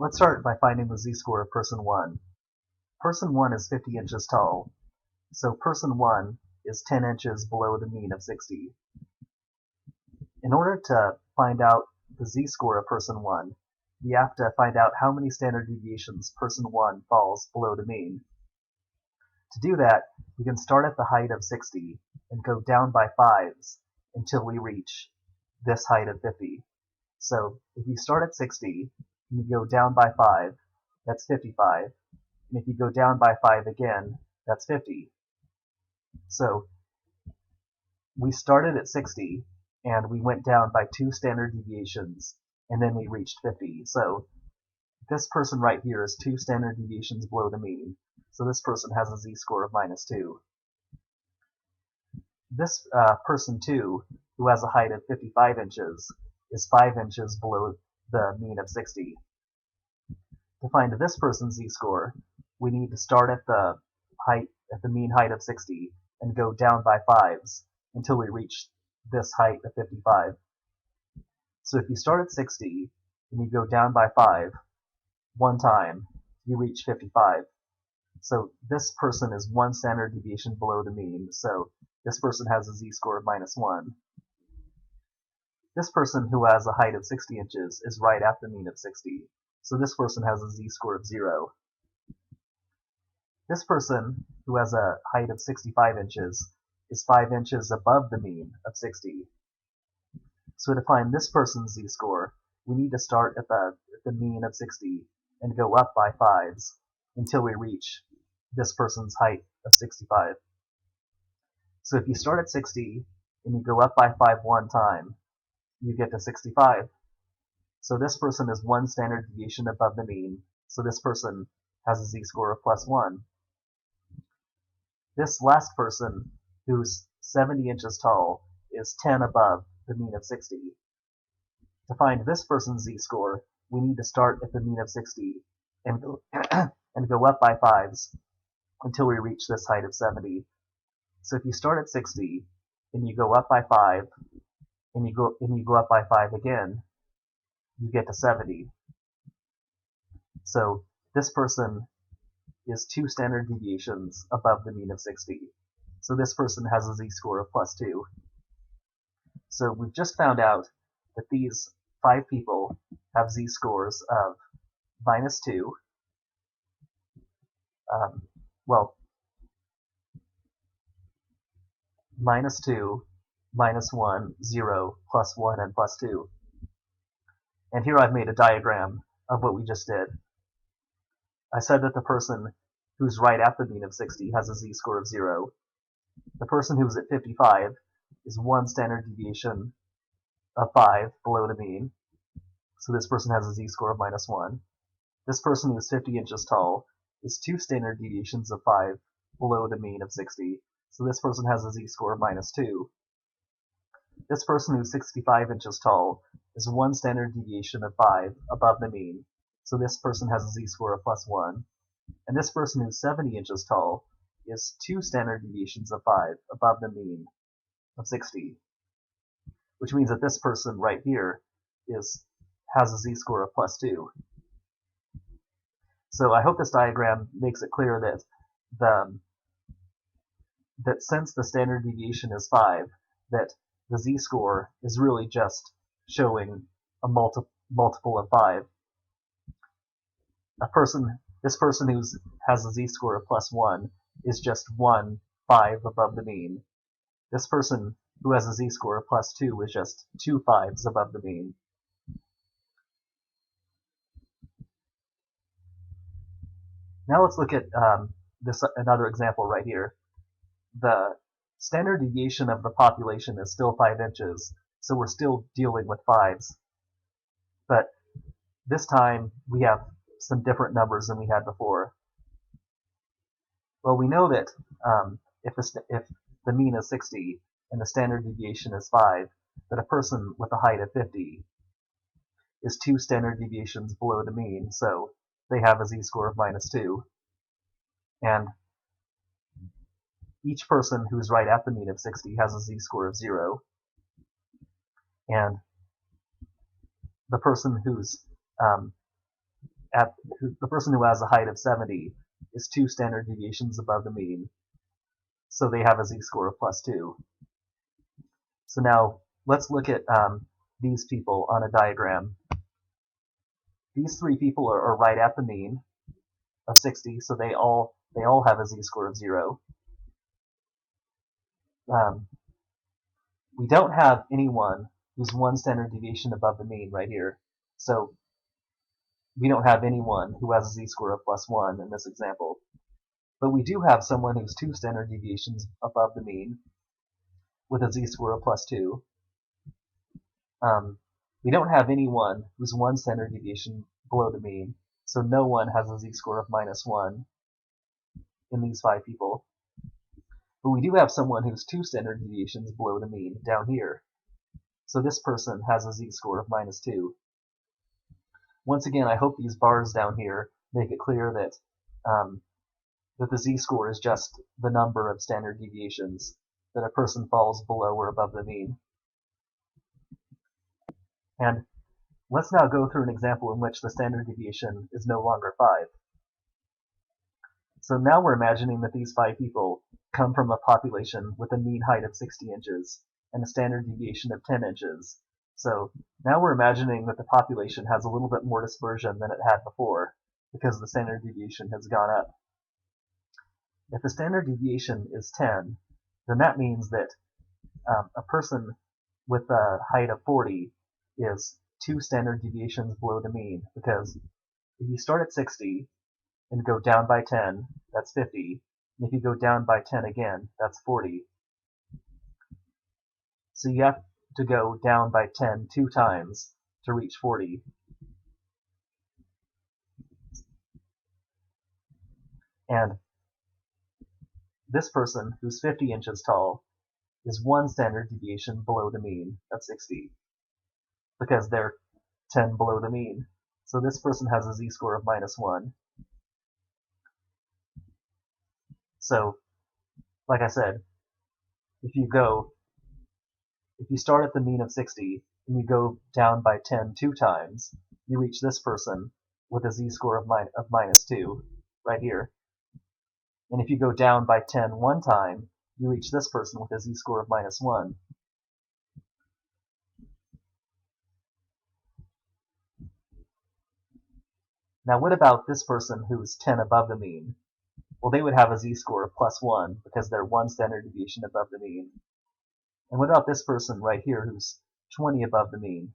Let's start by finding the z-score of person 1. Person 1 is 50 inches tall, so person 1 is 10 inches below the mean of 60. In order to find out the z-score of person 1, we have to find out how many standard deviations person 1 falls below the mean. To do that, we can start at the height of 60 and go down by 5s until we reach this height of 50. So if you start at 60 and you go down by 5, that's 55. And if you go down by 5 again, that's 50. So we started at 60 and we went down by 2 standard deviations and then we reached 50. So this person right here is 2 standard deviations below the mean. So this person has a z-score of -2. This person 2, who has a height of 55 inches, is 5 inches below the mean of 60. To find this person's z-score, we need to start at the mean height of 60 and go down by 5s until we reach this height of 55. So if you start at 60 and you go down by 5 one time, you reach 55. So this person is 1 standard deviation below the mean, so this person has a z-score of -1. This person who has a height of 60 inches is right at the mean of 60, so this person has a z-score of 0. This person who has a height of 65 inches is 5 inches above the mean of 60. So to find this person's z-score, we need to start at the mean of 60 and go up by 5s until we reach this person's height of 65. So if you start at 60 and you go up by 5 one time, you get to 65. So this person is 1 standard deviation above the mean, so this person has a z-score of +1. This last person, who's 70 inches tall, is 10 above the mean of 60. To find this person's z-score, we need to start at the mean of 60 and go up by 5s until we reach this height of 70. So if you start at 60 and you go up by 5 and you go up by 5 again, you get to 70. So this person is 2 standard deviations above the mean of 60. So this person has a z-score of +2. So we've just found out that these 5 people have z-scores of -2, well, -2, -1, 0, +1, and +2. And here I've made a diagram of what we just did. I said that the person who's right at the mean of 60 has a z-score of 0. The person who's at 55 is 1 standard deviation of 5 below the mean, so this person has a z-score of -1. This person who's 50 inches tall is 2 standard deviations of 5 below the mean of 60, so this person has a z-score of -2. This person who's 65 inches tall is 1 standard deviation of 5 above the mean, so this person has a z-score of +1. And this person who's 70 inches tall is 2 standard deviations of 5 above the mean of 60, which means that this person right here has a z-score of +2. So I hope this diagram makes it clear that since the standard deviation is 5, that the z-score is really just showing a multiple of 5. This person who has a z-score of +1 is just 1 5 above the mean. This person who has a z-score of +2 is just 2 5s above the mean. Now let's look at another example right here. The standard deviation of the population is still 5 inches, so we're still dealing with 5s. But this time we have some different numbers than we had before. Well, we know that if the mean is 60 and the standard deviation is 5, that a person with a height of 50 is 2 standard deviations below the mean, so they have a z-score of -2. And each person who's right at the mean of 60 has a z-score of 0. And the person who's the person who has a height of 70 is 2 standard deviations above the mean, so they have a z-score of +2. So now let's look at these people on a diagram. These 3 people are right at the mean of 60, so they all have a z-score of 0. We don't have anyone who's 1 standard deviation above the mean right here. So we don't have anyone who has a z-score of +1 in this example. But we do have someone who's 2 standard deviations above the mean with a z-score of +2. We don't have anyone who's 1 standard deviation below the mean, so no one has a z-score of -1 in these 5 people. But we do have someone who's 2 standard deviations below the mean down here. So this person has a z-score of -2. Once again, I hope these bars down here make it clear that that the z-score is just the number of standard deviations that a person falls below or above the mean. And let's now go through an example in which the standard deviation is no longer 5. So now we're imagining that these 5 people come from a population with a mean height of 60 inches and a standard deviation of 10 inches. So now we're imagining that the population has a little bit more dispersion than it had before because the standard deviation has gone up. If the standard deviation is 10, then that means that a person with a height of 40 is 2 standard deviations below the mean, because if you start at 60 and go down by 10, that's 50. And if you go down by 10 again, that's 40. So you have to go down by 10 2 times to reach 40. And this person, who's 50 inches tall, is 1 standard deviation below the mean of 60, because they're 10 below the mean. So this person has a z-score of -1. So, like I said, if you start at the mean of 60 and you go down by 10 2 times, you reach this person with a z-score of -2 right here. And if you go down by 10 1 time, you reach this person with a z-score of -1. Now what about this person who's 10 above the mean? Well, they would have a z-score of +1 because they're 1 standard deviation above the mean. And what about this person right here who's 20 above the mean?